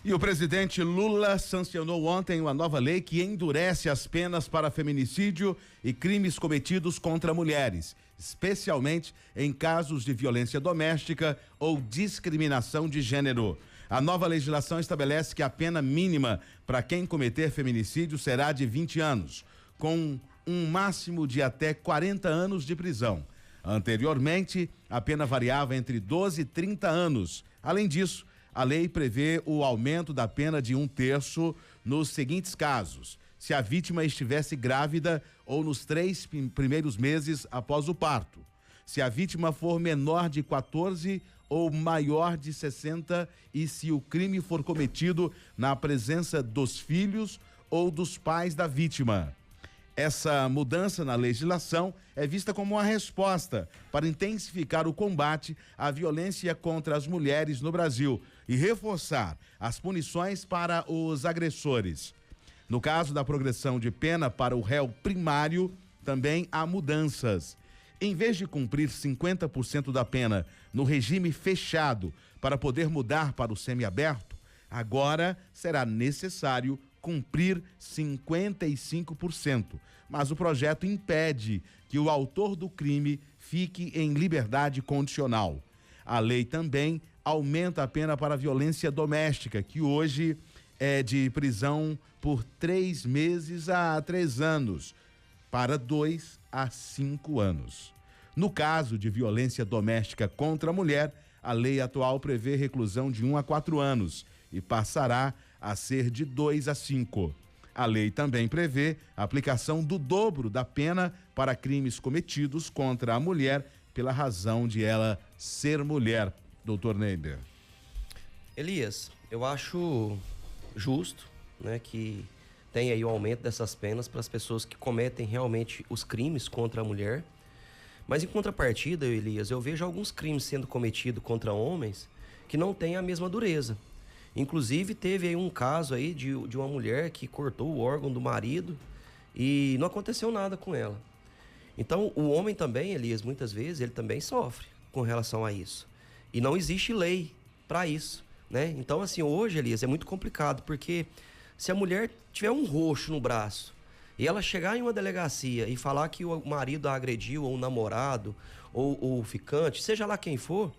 E o presidente Lula sancionou ontem uma nova lei que endurece as penas para feminicídio e crimes cometidos contra mulheres, especialmente em casos de violência doméstica ou discriminação de gênero. A nova legislação estabelece que a pena mínima para quem cometer feminicídio será de 20 anos, com um máximo de até 40 anos de prisão. Anteriormente, a pena variava entre 12 e 30 anos. Além disso, a lei prevê o aumento da pena de 1/3 nos seguintes casos: se a vítima estivesse grávida ou nos 3 primeiros meses após o parto, se a vítima for menor de 14 ou maior de 60 e se o crime for cometido na presença dos filhos ou dos pais da vítima. Essa mudança na legislação é vista como uma resposta para intensificar o combate à violência contra as mulheres no Brasil e reforçar as punições para os agressores. No caso da progressão de pena para o réu primário, também há mudanças. Em vez de cumprir 50% da pena no regime fechado para poder mudar para o semiaberto, agora será necessário cumprir 55%, mas o projeto impede que o autor do crime fique em liberdade condicional. A lei também aumenta a pena para a violência doméstica, que hoje é de prisão por 3 meses a 3 anos, para 2 a 5 anos. No caso de violência doméstica contra a mulher, a lei atual prevê reclusão de 1 a 4 anos e passará a ser de 2 a 5. A lei também prevê a aplicação do dobro da pena para crimes cometidos contra a mulher pela razão de ela ser mulher. Doutor Neider. Elias, eu acho justo, né, que tem aí o aumento dessas penas para as pessoas que cometem realmente os crimes contra a mulher. Mas em contrapartida, Elias, eu vejo alguns crimes sendo cometidos contra homens que não têm a mesma dureza. Inclusive, teve aí um caso aí de uma mulher que cortou o órgão do marido e não aconteceu nada com ela. Então, o homem também, Elias, muitas vezes, ele também sofre com relação a isso. E não existe lei para isso, né? Então, assim, hoje, Elias, é muito complicado, porque se a mulher tiver um roxo no braço e ela chegar em uma delegacia e falar que o marido a agrediu, ou o namorado, ou o ficante, seja lá quem for,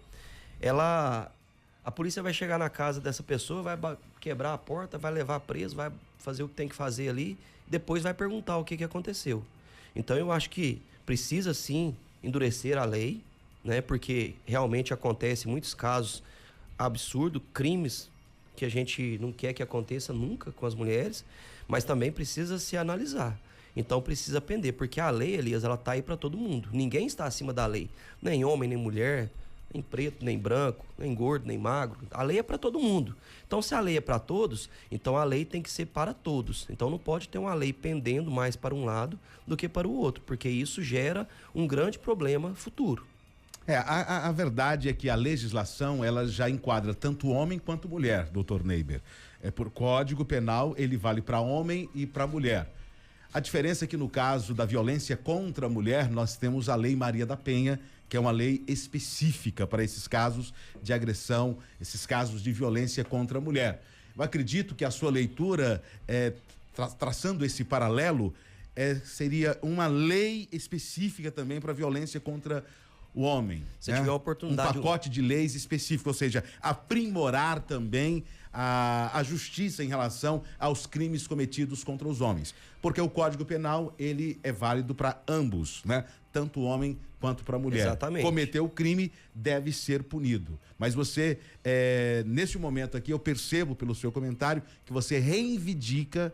a polícia vai chegar na casa dessa pessoa, vai quebrar a porta, vai levar preso, vai fazer o que tem que fazer ali, depois vai perguntar o que aconteceu. Então eu acho que precisa sim endurecer a lei, né? Porque realmente acontece muitos casos absurdos, crimes que a gente não quer que aconteça nunca com as mulheres, mas também precisa se analisar. Então precisa pender, porque a lei, Elias, ela tá aí para todo mundo. Ninguém está acima da lei, nem homem, nem mulher, nem preto, nem branco, nem gordo, nem magro. A lei é para todo mundo. Então, se a lei é para todos, então a lei tem que ser para todos. Então, não pode ter uma lei pendendo mais para um lado do que para o outro, porque isso gera um grande problema futuro. A verdade é que a legislação, ela já enquadra tanto homem quanto mulher, doutor Neider. Por Código Penal, ele vale para homem e para mulher. A diferença é que no caso da violência contra a mulher, nós temos a Lei Maria da Penha, que é uma lei específica para esses casos de agressão, esses casos de violência contra a mulher. Eu acredito que a sua leitura, traçando esse paralelo, seria uma lei específica também para violência contra o homem. Se tiver a oportunidade... Um pacote de leis específico, ou seja, aprimorar também a justiça em relação aos crimes cometidos contra os homens. Porque o Código Penal, ele é válido para ambos, né? Tanto o homem quanto para a mulher. Exatamente. Cometeu o crime, deve ser punido. Mas você, neste momento aqui, eu percebo pelo seu comentário que você reivindica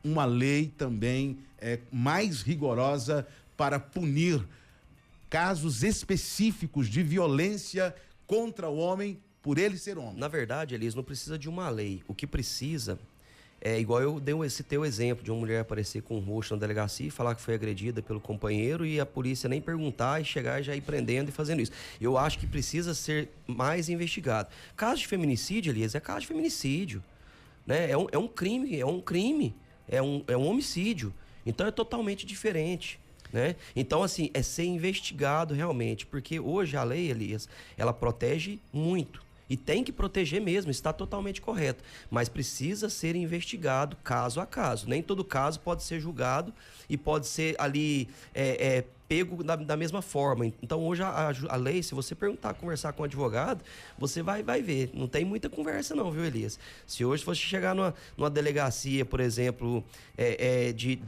uma lei também mais rigorosa para punir casos específicos de violência contra o homem por ele ser homem. Na verdade, Elias, não precisa de uma lei. O que precisa é igual eu citei o exemplo de uma mulher aparecer com um roxo na delegacia e falar que foi agredida pelo companheiro e a polícia nem perguntar e chegar e já ir prendendo e fazendo isso. Eu acho que precisa ser mais investigado. Caso de feminicídio, Elias, é caso de feminicídio, né? É um crime, é um homicídio. Então é totalmente diferente, né? Então, assim, é ser investigado realmente, porque hoje a lei, Elias, ela protege muito. E tem que proteger mesmo, está totalmente correto. Mas precisa ser investigado caso a caso. Nem todo caso pode ser julgado e pode ser ali pego da mesma forma. Então, hoje, a lei, se você perguntar, conversar com um advogado, você vai ver. Não tem muita conversa não, viu, Elias? Se hoje você chegar numa delegacia, por exemplo,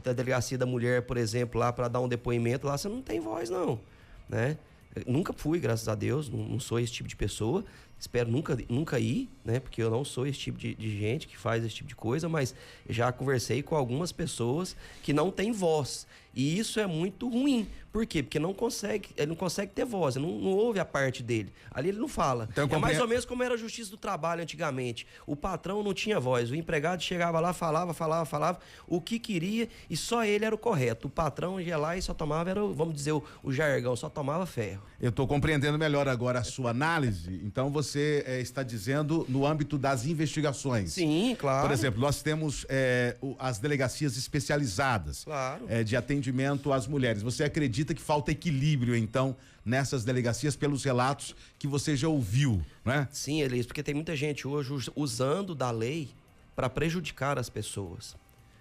da delegacia da mulher, por exemplo, lá para dar um depoimento, lá você não tem voz, não, né? Nunca fui, graças a Deus, não sou esse tipo de pessoa. Espero nunca ir, né? Porque eu não sou esse tipo de gente que faz esse tipo de coisa, mas já conversei com algumas pessoas que não têm voz. E isso é muito ruim. Por quê? Porque ele não consegue ter voz, não ouve a parte dele. Ali ele não fala. Então, é mais ou menos como era a justiça do trabalho antigamente. O patrão não tinha voz, o empregado chegava lá, falava o que queria e só ele era o correto. O patrão ia lá e só tomava, vamos dizer, o jargão, só tomava ferro. Eu estou compreendendo melhor agora a sua análise. Então você está dizendo no âmbito das investigações. Sim, claro. Por exemplo, nós temos as delegacias especializadas, claro, de atendimento às mulheres. Você acredita que falta equilíbrio, então, nessas delegacias pelos relatos que você já ouviu, né? Sim, Elias, porque tem muita gente hoje usando da lei para prejudicar as pessoas,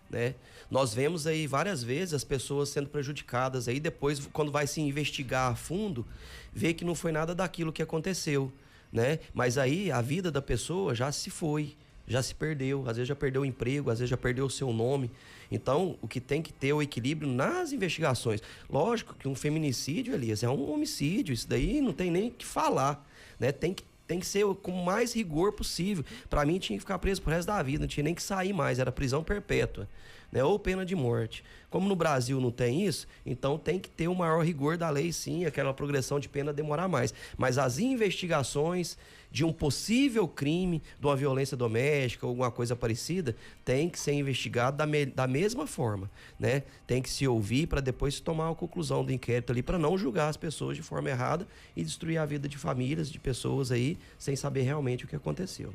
né? Nós vemos aí várias vezes as pessoas sendo prejudicadas aí depois, quando vai se investigar a fundo, vê que não foi nada daquilo que aconteceu, né? Mas aí a vida da pessoa já se foi, já se perdeu, às vezes já perdeu o emprego, às vezes já perdeu o seu nome. Então, o que tem que ter é o equilíbrio nas investigações. Lógico que um feminicídio, Elias, é um homicídio, isso daí não tem nem o que falar, né? Tem que ser com o mais rigor possível. Para mim, tinha que ficar preso pro resto da vida, não tinha nem que sair mais, era prisão perpétua, né? Ou pena de morte. Como no Brasil não tem isso, então tem que ter o maior rigor da lei, sim, aquela progressão de pena demorar mais. Mas as investigações de um possível crime, de uma violência doméstica ou alguma coisa parecida, tem que ser investigado da mesma forma, né? Tem que se ouvir para depois se tomar a conclusão do inquérito ali, para não julgar as pessoas de forma errada e destruir a vida de famílias, de pessoas aí, sem saber realmente o que aconteceu.